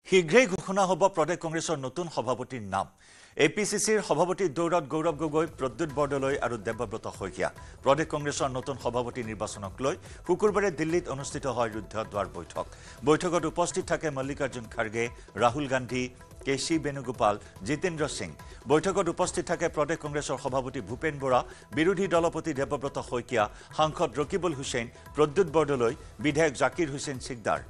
শীঘ্ৰেই ঘোষণা হ'ব প্ৰদেশ কংগ্ৰেছৰ নতুন সভাপতিৰ নাম। এপিচিচিৰ সভাপতিৰ দৌৰত গৌৰৱ গগৈ, প্ৰদ্যুৎ বৰদলৈ আৰু দেৱব্ৰত শইকীয়া। প্ৰদেশ কংগ্ৰেছৰ নতুন সভাপতি নিৰ্বাচনক লৈ শুকুৰবাৰে দিল্লীত অনুষ্ঠিত হয় ৰুদ্ধদ্বাৰ বৈঠক। বৈঠকত উপস্থিত থাকে মল্লিকাৰ্জুন খাৰ্গে, ৰাহুল গান্ধী, কেশী বেণুগোপাল, জিতেন্দ্ৰ সিং। বৈঠকত উপস্থিত থাকে প্ৰদেশ কংগ্ৰেছৰ সভাপতি ভূপেন বৰা, বিৰোধী দলপতি দেৱব্ৰত শইকীয়া, সাংসদ ৰকিবুল হুছেইন, প্ৰদ্যুৎ বৰদলৈ, বিধায়ক জাকিৰ হুছেইন সিকদাৰ।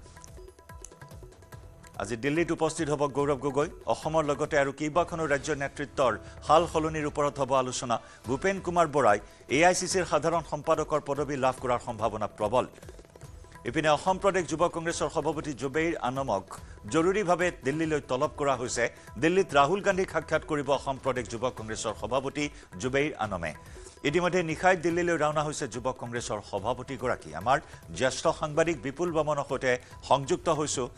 আজি দিল্লীত উপস্থিত হ'ব গৌৰৱ গগৈ। অসমৰ লগতে আৰু কেইবাখনো ৰাজ্যৰ নেতৃত্বৰ হাল সলনিৰ ওপৰত হ'ব আলোচনা। ভূপেন কুমাৰ বৰাই এআইচিচিৰ সাধাৰণ সম্পাদকৰ পদবী লাভ কৰাৰ সম্ভাৱনা প্ৰবল। ইপিনে অসম প্ৰদেশ যুৱ কংগ্ৰেছৰ সভাপতি জুবেইৰ আনমক জৰুৰীভাৱে দিল্লীলৈ তলব কৰা হৈছে। দিল্লীত ৰাহুল গান্ধীক সাক্ষাৎ কৰিব অসম প্ৰদেশ যুৱ কংগ্ৰেছৰ সভাপতি জুবেইৰ আনমে। ইতিমধ্যে নিশাই দিল্লীলৈ ৰাওনা হৈছে যুৱ কংগ্ৰেছৰ সভাপতিগৰাকী। আমাৰ জ্যেষ্ঠ সাংবাদিক বিপুল বৰ্মনৰ সৈতে সংযুক্ত হৈছোঁ।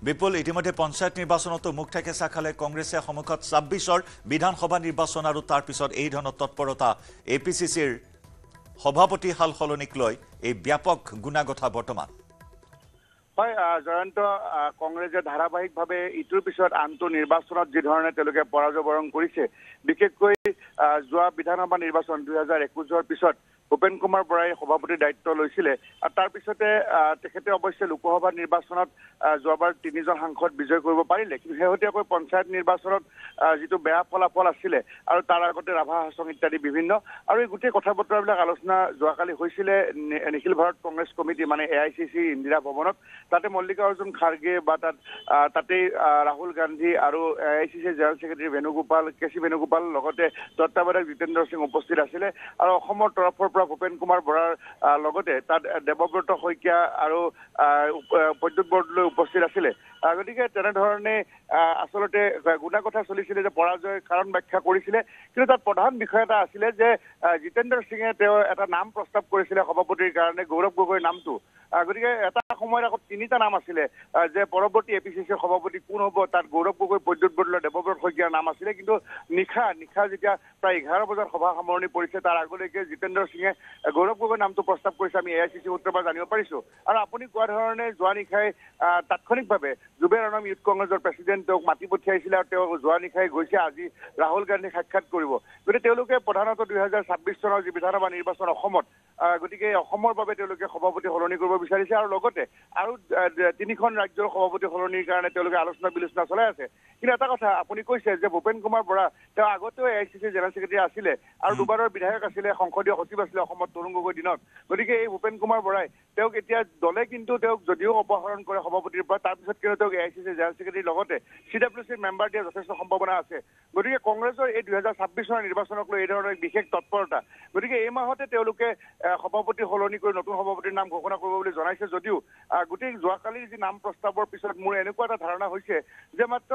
বিপুল, ইতিমধ্যে পঞ্চায়ত নিৰ্বাচনতো মুখ ঠেকেচা খালে কংগ্ৰেছে। সন্মুখত ২৬ৰ বিধানসভা নিৰ্বাচন আৰু তাৰ পিছত এই ধৰণৰ তৎপৰতা এপিচিচিৰ সভাপতি হাল সলনিক লৈ এই ব্যাপক গুণাগথা বৰ্তমান। হয় জয়ন্ত, কংগ্ৰেছে ধাৰাবাহিকভাৱে ইটোৰ পিছত আনটো নিৰ্বাচনত যি ধৰণে তেওঁলোকে পৰাজয় বৰণ কৰিছে, বিশেষকৈ যোৱা বিধানসভা নিৰ্বাচন ২০২১ৰ পিছত ভূপেন কুমাৰ বৰাই সভাপতিৰ দায়িত্ব লৈছিলে আৰু তাৰ পিছতে তেখেতে অৱশ্যে লোকসভা নিৰ্বাচনত যোৱাবাৰ ৩জন সাংসদ বিজয় কৰিব পাৰিলে, কিন্তু শেহতীয়াকৈ পঞ্চায়ত নিৰ্বাচনত যিটো বেয়া ফলাফল আছিলে আৰু তাৰ আগতে ৰাভা হাছং ইত্যাদি বিভিন্ন আৰু এই গোটেই কথা বতৰাবিলাক আলোচনা যোৱাকালি হৈছিলে নিখিল ভাৰত কংগ্ৰেছ কমিটি মানে এআইচিচি ইন্দিৰা ভৱনত। তাতে মল্লিকাৰ্জুন খাৰ্গে বা তাতেই ৰাহুল গান্ধী আৰু AICC general secretary Venugopal, KC Venugopal, লগতে তত্ত্বাৱধায়ক জিতেন্দ্ৰ সিং উপস্থিত আছিলে আৰু অসমৰ তৰফৰ পৰা ভূপেন কুমাৰ বৰাৰ লগতে তাত দেৱব্ৰত শইকীয়া আৰু প্ৰদ্যুৎ বৰদলৈ উপস্থিত আছিলে। গতিকে তেনেধৰণে আচলতে গুণাগথা চলিছিলে যে পৰাজয়ৰ কাৰণ ব্যাখ্যা কৰিছিলে, কিন্তু তাত প্ৰধান বিষয় এটা আছিলে যে জিতেন্দ্ৰ সিঙে তেওঁ এটা নাম প্ৰস্তাৱ কৰিছিলে সভাপতিৰ কাৰণে, গৌৰৱ গগৈৰ নামটো। গতিকে এটা সময়ত আকৌ ৩টা নাম আছিলে যে পৰৱৰ্তী এপিচিচিৰ সভাপতি কোন হ'ব, তাত গৌৰৱ গগৈ, প্ৰদ্যুৎ বৰদলৈ, দেৱব্ৰত শইকীয়াৰ নাম আছিলে। কিন্তু নিশা যেতিয়া প্ৰায় ১১ বজাত সভা সামৰণি পৰিছে, তাৰ আগলৈকে জিতেন্দ্ৰ সিঙে গৌৰৱ গগৈৰ নামটো প্ৰস্তাৱ কৰিছে, আমি এআইচিচি সূত্ৰৰ পৰা জানিব পাৰিছো। আৰু আপুনি কোৱা ধৰণে যোৱা নিশাই তাৎক্ষণিকভাৱে জুবেইৰ আনম ইউথ কংগ্ৰেছৰ প্ৰেচিডেণ্ট তেওঁক মাতি পঠিয়াইছিলে আৰু তেওঁ যোৱা নিশাই গৈছে আজি ৰাহুল গান্ধীক সাক্ষাৎ কৰিব। গতিকে তেওঁলোকে প্ৰধানতঃ ২০২৬ চনৰ যি বিধানসভা নিৰ্বাচন অসমত, গতিকে অসমৰ বাবে তেওঁলোকে সভাপতি সলনি কৰিব বিচাৰিছে আৰু লগতে আৰু ৩খন ৰাজ্যৰ সভাপতি সলনিৰ কাৰণে তেওঁলোকে আলোচনা বিলোচনা চলাই আছে। কিন্তু এটা কথা আপুনি কৈছে যে ভূপেন কুমাৰ বৰা তেওঁ আগতেও এআইচিচি জেনেৰেল ছেক্ৰেটাৰী আছিলে আৰু দুবাৰৰ বিধায়ক আছিলে, সংসদীয় সচিব আছিলে অসমত তৰুণ গগৈৰ দিনত। গতিকে এই ভূপেন কুমাৰ বৰাই তেওঁক এতিয়া দলে কিন্তু তেওঁক যদিও অপসাৰণ কৰে সভাপতিৰ পৰা, তাৰপিছত কিন্তু তেওঁক এআইচিচি জেনেৰেল ছেক্ৰেটাৰীৰ লগতে CWCৰ মেম্বাৰ দিয়াৰ যথেষ্ট সম্ভাৱনা আছে। গতিকে কংগ্ৰেছৰ এই ২০২৬ চনৰ নিৰ্বাচনক লৈ এই ধৰণৰ বিশেষ তৎপৰতা। গতিকে এই মাহতে তেওঁলোকে সভাপতি সলনি কৰি নতুন সভাপতিৰ নাম ঘোষণা কৰিব বুলি জনাইছে যদিও গোটেই যোৱাকালিৰ যি নাম প্ৰস্তাৱৰ পিছত মোৰ এনেকুৱা এটা ধাৰণা হৈছে যে মাত্ৰ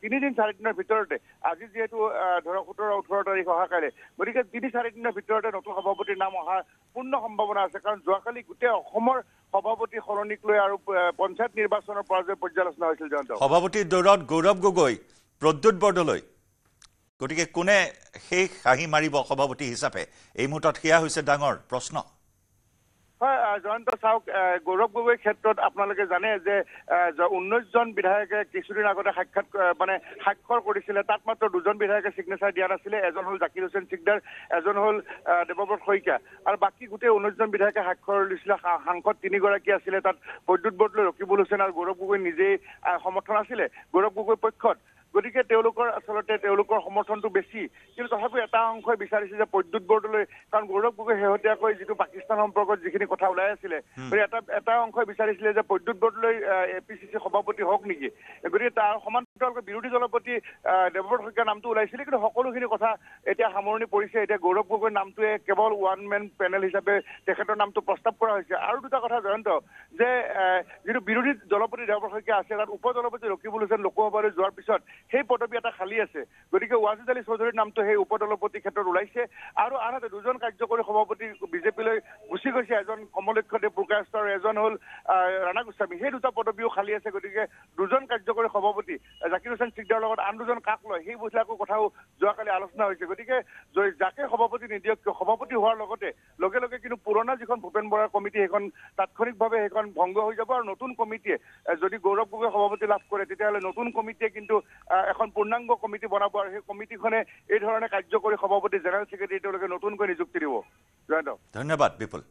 ৩-৪ দিনৰ ভিতৰতে, আজি যিহেতু ধৰক ১৭-১৮ তাৰিখ অহাকাইলে, গতিকে ৩-৪ দিনৰ ভিতৰতে নতুন সভাপতিৰ নাম অহাৰ পূৰ্ণ সম্ভাৱনা আছে। কাৰণ যোৱাকালি গোটেই অসমৰ সভাপতি সলনিক লৈ আৰু পঞ্চায়ত নিৰ্বাচনৰ পৰাজয় পৰ্যালোচনা হৈছিল। জয়ন্ত, সভাপতিৰ দৌৰত গৌৰৱ গগৈ, প্ৰদ্যুৎ বৰদলৈ, গতিকে কোনে সেই হাঁহি মাৰিব সভাপতি হিচাপে? এই মুহূৰ্তত সেয়া হৈছে ডাঙৰ প্ৰশ্ন। হয় জয়ন্ত, চাওক, গৌৰৱ গগৈৰ ক্ষেত্ৰত আপোনালোকে জানে যে 19জন বিধায়কে কিছুদিন আগতে স্বাক্ষৰ কৰিছিলে। তাত মাত্ৰ 2জন বিধায়কে চিগনেচাৰ দিয়া নাছিলে। এজন হ'ল জাকিৰ হুছেইন সিকদাৰ, এজন হ'ল দেৱব্ৰত শইকীয়া, আৰু বাকী গোটেই 19জন বিধায়কে স্বাক্ষৰ দিছিলে। সাংসদ 3গৰাকী আছিলে, তাত প্ৰদ্যুৎ বৰদলৈ, ৰকিবুল হুছেইন আৰু গৌৰৱ গগৈ নিজেই সমৰ্থন আছিলে গৌৰৱ গগৈৰ পক্ষত। গতিকে তেওঁলোকৰ সমৰ্থনটো বেছি, কিন্তু তথাপিও এটা অংশই বিচাৰিছে যে প্ৰদ্যুৎ বৰদলৈ, কাৰণ গৌৰৱ গগৈ শেহতীয়াকৈ যিটো পাকিস্তান সম্পৰ্কত যিখিনি কথা ওলাই আছিলে, এটা অংশই বিচাৰিছিলে যে প্ৰদ্যুৎ বৰদলৈ এপিচিচি সভাপতি হওক নেকি। গতিকে তাৰ সমান্তৰালকৈ বিৰোধী দলপতি দেৱব্ৰত শইকীয়াৰ নামটো ওলাইছিলে, কিন্তু সকলোখিনি কথা এতিয়া সামৰণি পৰিছে। এতিয়া গৌৰৱ গগৈৰ নামটোৱে কেৱল ওৱান মেন পেনেল হিচাপে তেখেতৰ নামটো প্ৰস্তাৱ কৰা হৈছে। আৰু দুটা কথা জয়ন্ত, যে যিটো বিৰোধী দলপতি দেৱব্ৰত শইকীয়া আছে, তাত উপ দলপতি ৰকিবুল হুছেইন লোকসভালৈ যোৱাৰ পিছত সেই পদবী এটা খালী আছে। গতিকে ৱাজিদ আলী চৌধুৰীৰ নামটো সেই উপদলপতিৰ ক্ষেত্ৰত ওলাইছে। আৰু আনহাতে 2জন কাৰ্যকৰী সভাপতি বিজেপিলৈ গুচি গৈছে, এজন কমলক্ষদেৱ পুৰকায়স্থ আৰু এজন হ'ল ৰাণা গোস্বামী। সেই দুটা পদবীও খালী আছে। গতিকে 2জন কাৰ্যকৰী সভাপতি জাকিৰ হুছেইন সিকদাৰৰ লগত আন 2জন কাক লয়, সেইবিলাকৰ কথাও যোৱাকালি আলোচনা হৈছে। গতিকে যাকে সভাপতি নিদিয়ক কিয়, সভাপতি হোৱাৰ লগে লগে কিন্তু পুৰণা যিখন ভূপেন ভূপেন বৰাৰ কমিটি সেইখন তাৎক্ষণিকভাৱে সেইখন ভংগ হৈ যাব আৰু নতুন কমিটিয়ে যদি গৌৰৱ গগৈ সভাপতি লাভ কৰে তেতিয়াহ'লে নতুন কমিটিয়ে কিন্তু এখন পূৰ্ণাংগ কমিটি বনাব আৰু সেই কমিটিখনে এই ধৰণে কাৰ্যকৰী সভাপতি জেনেৰেল ছেক্ৰেটাৰী তেওঁলোকে নতুনকৈ নিযুক্তি দিব। জয়ন্ত। ধন্যবাদ বিপুল।